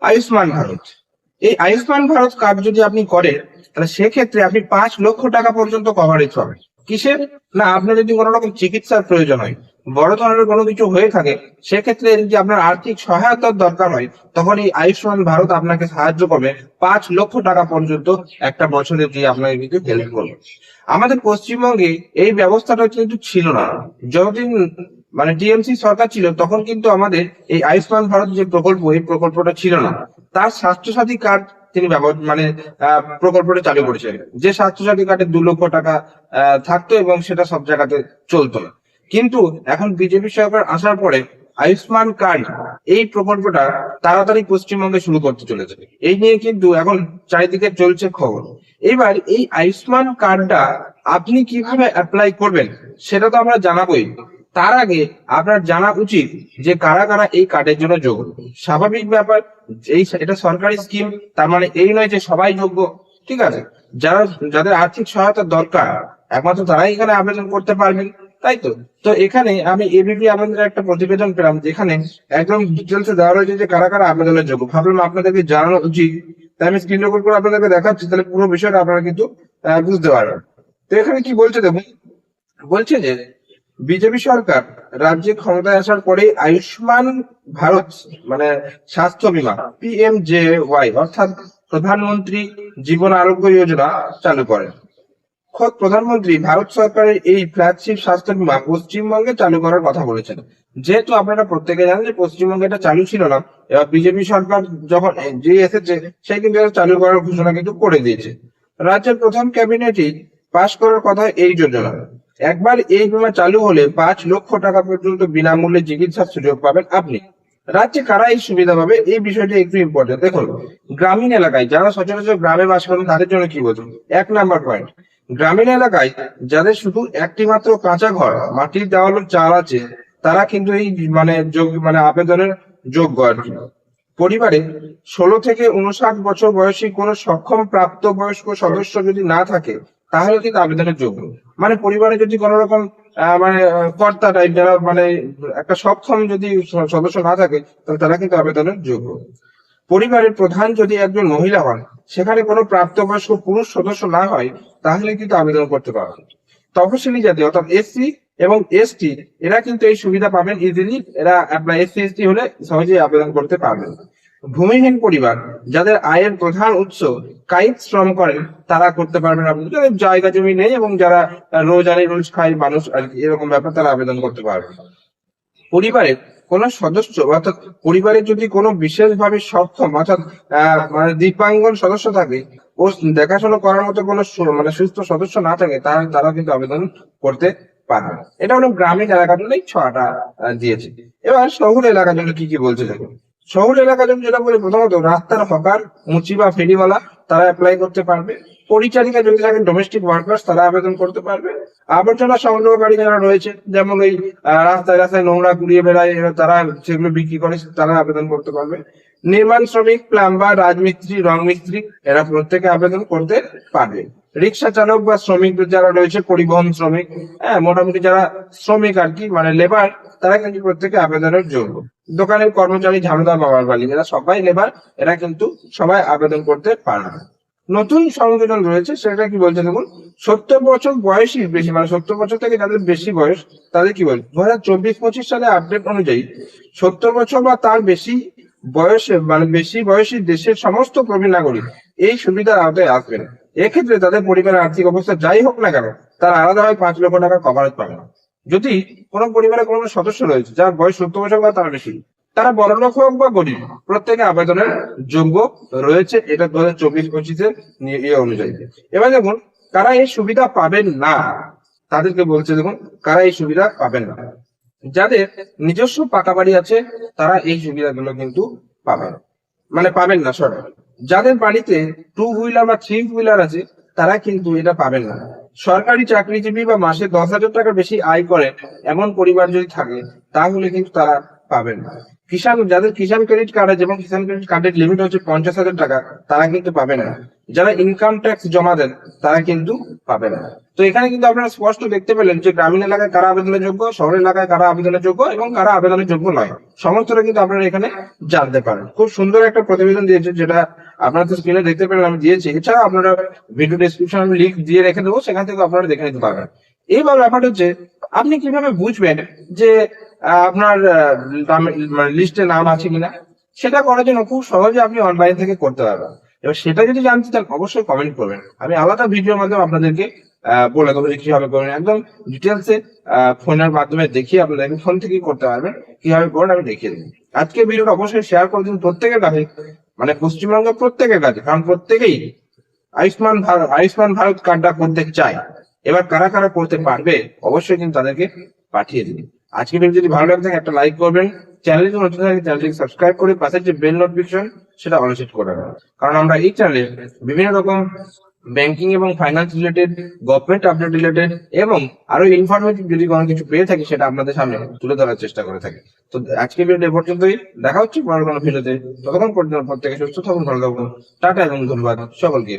আয়ুষ্মান ভারত। এই আয়ুষ্মান ভারত কার্ড যদি আপনি করেন, তাহলে সেক্ষেত্রে আপনি 5 লক্ষ টাকা পর্যন্ত কভারেজ পাবেন। কিসের? না, আপনার যদি কোনো রকম চিকিৎসার প্রয়োজন হয়, বড় ধরনের কোনো কিছু হয়ে থাকে, সেক্ষেত্রে যদি আপনার আর্থিক সহায়তার দরকার হয়, তখন এই আয়ুষ্মান ভারত আপনাকে সাহায্য করবে 5 লক্ষ টাকা পর্যন্ত একটা বছরে দিয়ে আপনাকে কিন্তু হেল্প করবে। আমাদের পশ্চিমবঙ্গে এই ব্যবস্থাটা কিন্তু ছিল না। যতদিন মানে টিএমসি সরকার ছিল, তখন কিন্তু আমাদের এই আয়ুষ্মান ভারত যে প্রকল্প, এই প্রকল্পটা ছিল না। তার স্বাস্থ্যসাথী কার্ড তিনি ব্যবহার মানে প্রকল্পটা চালু করেছেন, যে স্বাস্থ্যসাথী কার্ডে 2 লক্ষ টাকা থাকতো এবং সেটা সব জায়গাতে চলতো না। কিন্তু এখন বিজেপি সরকার আসার পরে আয়ুষ্মান কার্ড এই প্রকল্পটা তাড়াতাড়ি পশ্চিমবঙ্গে শুরু করতে চলেছে। এই নিয়ে কিন্তু এখন চারিদিকে চলছে খবর। এবার এই আয়ুষ্মান কার্ডটা আপনি কিভাবে অ্যাপ্লাই করবেন সেটা তো আমরা জানাবোই। তার আগে আপনার জানা উচিত যে কারা কারা এই কার্ডের জন্য যোগ্য। স্বাভাবিক ব্যাপার, এটা সরকারি স্কিম, তার মানে এই নয় যে সবাই যোগ্য। ঠিক আছে, যারা যাদের আর্থিক সহায়তার দরকার একমাত্র তারাই এখানে আবেদন করতে পারবেন, তাই তো। তো এখানে আমি এবিপি আনন্দের একটা প্রতিবেদন পেলাম, যেখানে একদম ডিটেলসে দেওয়া রয়েছে যে কারা কারা আবেদনের যোগ্য। ভাবলাম আপনাদেরকে জানানো উচিত, তাই আমি স্ক্রিন রেকর্ড করে আপনাদেরকে দেখাচ্ছি, তাহলে পুরো বিষয়টা আপনারা কিন্তু বুঝতে পারবেন। তো এখানে কি বলছে দেখুন, বলছে যে বিজেপি সরকার রাজ্যে ক্ষমতায় আসার পরে আয়ুষ্মান ভারত মানে স্বাস্থ্য বীমা PMJY অর্থাৎ প্রধানমন্ত্রী জীবন আরোগ্য যোজনা চালু করেন। খোদ প্রধানমন্ত্রী ভারত সরকারের এই ফ্ল্যাগশিপ স্বাস্থ্য বীমা পশ্চিমবঙ্গে চালু করার কথা বলেছেন। যেহেতু আপনারা প্রত্যেকে জানেন যে পশ্চিমবঙ্গে এটা চালু ছিল না, এবার বিজেপি সরকার যখন যে এসেছে, সে কিন্তু এটা চালু করার ঘোষণা কিন্তু করে দিয়েছে। রাজ্যের প্রথম ক্যাবিনেটই পাশ করার কথা এই যোজনা। একবার এই বীমা চালু হলে 5 লক্ষ টাকা পর্যন্ত বিনামূল্যে চিকিৎসার সুযোগ পাবেন আপনি। রাজ্যে কারা এই সুবিধা পাবে, এই বিষয়টা একটু ইম্পর্টেন্ট। দেখুন, গ্রামীণ এলাকায় যারা সচরাচর গ্রামে বাস করেন তাদের জন্য কি বলুন, 1 নাম্বার পয়েন্ট, গ্রামীণ এলাকায় যাদের শুধু একটি মাত্র কাঁচা ঘর, মাটির দেওয়াল ও চাল আছে, তারা কিন্তু এই মানে আবেদনের যোগ্য আর কি। পরিবারে 16 থেকে 59 বছর বয়সী কোনো সক্ষম প্রাপ্তবয়স্ক সদস্য যদি না থাকে, তাহলে কিন্তু আবেদনের যোগ্য। মানে পরিবারে যদি কোনো রকম কর্তা টাইপ যারা একটা সক্ষম যদি সদস্য না থাকে, তাহলে তারা কিন্তু আবেদনের যোগ্য। পরিবারের প্রধান যদি একজন মহিলা হন, সেখানে কোনো প্রাপ্তবয়স্ক পুরুষ সদস্য না হয়, তাহলে কিন্তু আবেদন করতে পারবেন। তফসিলি জাতি অর্থাৎ SC এবং ST এরা কিন্তু এই সুবিধা পাবেন ইজিলি। এরা SC ST হলে সহজেই আবেদন করতে পারবেন। ভূমিহীন পরিবার যাদের আয়ের প্রধান উৎস কায়িক শ্রম করেন, তারা করতে পারবেন আবেদন। যাদের জায়গা জমি নেই এবং যারা রোজ আনি রোজ খায় মানুষ আর কি, এরকম ব্যাপার, তারা আবেদন করতে পারবেন। পরিবারের কোন সদস্য অর্থাৎ পরিবারের যদি কোনো বিশেষভাবে সক্ষম অর্থাৎ দিব্যাঙ্গন সদস্য থাকে ও দেখাশোনা করার মতো কোনো সুস্থ সদস্য না থাকে, তারা কিন্তু আবেদন করতে পারবে। এটা হলো গ্রামীণ এলাকার জন্য এই ছটা দিয়েছে। এবার শহর এলাকার জন্য কি কি বলছে দেখুন। শহর এলাকার জন্য যেটা বলে, প্রথমত রাস্তার হকার, মুচি বা ফেরিওয়ালা, তারা অ্যাপ্লাই করতে পারবে। পরিচারিকা যদি থাকেন, ডোমেস্টিক ওয়ার্কার্স, তারা আবেদন করতে পারবে। আবর্জনা সংগ্রহকারী যারা রয়েছে, যেমন ওই রাস্তায় রাস্তায় নোংরা কুড়িয়ে বেড়ায়, তারা সেগুলো বিক্রি করে, তারা আবেদন করতে পারবে। নির্মাণ শ্রমিক, প্লাম্বার, রাজমিস্ত্রি, রং মিস্ত্রি, এরা প্রত্যেকে আবেদন করতে পারবে। রিক্সা চালক বা শ্রমিক যারা রয়েছে, পরিবহন শ্রমিক, মোটামুটি যারা শ্রমিক আর কি, লেবার, তারা কিন্তু প্রত্যেকে আবেদনের যোগ্য। দোকানের কর্মচারী, ঝাড়ুদার, বাবার বাড়ি, এরা সবাই লেবার, এরা কিন্তু সবাই আবেদন করতে পারবে। নতুন সংযোজন রয়েছে, সেটা কি বলছে দেখুন। 70 বছর বয়সী বেশি, 70 বছর থেকে যাদের বেশি বয়স, তাদের কি বলছে 2024-25 সালে আপডেট অনুযায়ী 70 বছর বা তার বেশি বয়সে বেশি বয়সী দেশের সমস্ত প্রবীণ নাগরিক এই সুবিধার আওতায় আসবেন। এক্ষেত্রে তাদের পরিবারের আর্থিক অবস্থা যাই হোক না কেন, তারা আলাদাভাবে 5 লক্ষ টাকা কভারেজ পাবে না। যদি কোনো পরিবারে কোনো সদস্য রয়েছে যার বয়স 70 বছর বা তার বেশি, তারা বড়লোক হোক বা গরিব, প্রত্যেকে আবেদনের যোগ্য রয়েছে। এটা 2024-25-এর অনুযায়ী। এবার দেখুন কারা এই সুবিধা পাবেন না, তাদেরকে বলছে দেখুন কারা এই সুবিধা পাবেন না। যাদের নিজস্ব পাকা বাড়ি আছে, তারা এই সুবিধাগুলো কিন্তু পাবেন পাবেন না, সরি। যাদের বাড়িতে 2 হুইলার বা 3 হুইলার আছে, তারা কিন্তু এটা পাবেন না। সরকারি চাকরিজীবী বা মাসে 10,000 টাকার বেশি আয় করে এমন পরিবার যদি থাকে, তাহলে কিন্তু তারা পাবেন না। যাদের কিষাণ ক্রেডিট কার্ড আছে এবং কিষাণ ক্রেডিট কার্ডের লিমিট হচ্ছে 50,000 টাকা, তারা কিন্তু পাবেন না। যারা ইনকাম ট্যাক্স জমা দেন তারা কিন্তু পাবেন না। তো এখানে কিন্তু আপনারা স্পষ্ট দেখতে পেলেন যে গ্রামীণ এলাকায় কারা আবেদনের যোগ্য, শহর এলাকায় কারা আবেদনের যোগ্য এবং কারা আবেদনের যোগ্য নয়, সমস্তটা কিন্তু আপনারা এখানে জানতে পারেন। খুব সুন্দর একটা প্রতিবেদন দিয়েছে, যেটা আপনারা তো স্ক্রিনে দেখতে পেলেন আমি দিয়েছি। এছাড়া আপনারা ভিডিও ডেসক্রিপশন লিংক দিয়ে রেখে দেবো, সেখান থেকে আপনারা দেখে নিতে পারবেন। এইবার ব্যাপারটা হচ্ছে আপনি কিভাবে বুঝবেন যে আপনার লিস্টে নাম আছে কিনা। সেটা করার জন্য খুব সহজে আপনি অনলাইন থেকে করতে পারবেন। এবার সেটা যদি জানতে চান অবশ্যই কমেন্ট করবেন, আমি আলাদা ভিডিওর মাধ্যমে আপনাদেরকে বলে দেবো যে কিভাবে করবেন। একদম ডিটেলসে ফোনের মাধ্যমে দেখিয়ে আপনাদেরকে ফোন থেকেই করতে পারবেন, কিভাবে করবেন আমি দেখিয়ে দেবো। আজকে ভিডিওটা অবশ্যই শেয়ার করে দিন প্রত্যেকের কাছে, মানে পশ্চিমবঙ্গের প্রত্যেকের কাছে, কারণ প্রত্যেকেই আয়ুষ্মান ভারত কার্ডটা করতে চায়। এবার কারা কারা করতে পারবে অবশ্যই কিন্তু তাদেরকে পাঠিয়ে দিন। আজকে ভিডিও যদি ভালো লাগে থাকে একটা লাইক করবেন, চ্যানেলে যদি নতুন থাকে চ্যানেলটিকে সাবস্ক্রাইব করে পাশে যে বেল নোটিফিকেশন সেটা অন সেট করে রাখবেন, কারণ আমরা এই চ্যানেলে বিভিন্ন রকম ব্যাংকিং এবং finance related, government update related এবং আরো ইনফরমেটিভ যদি কোনো কিছু পেয়ে থাকি সেটা আপনাদের সামনে তুলে ধরার চেষ্টা করে থাকি। তো আজকে ভিডিও এ পর্যন্তই, দেখা হচ্ছে পরের কোনো ভিডিওতে। ততক্ষণ পর্যন্ত প্রত্যেকে সুস্থ থাকুন, ভালো থাকুন, টাটা এবং ধন্যবাদ সকলকে।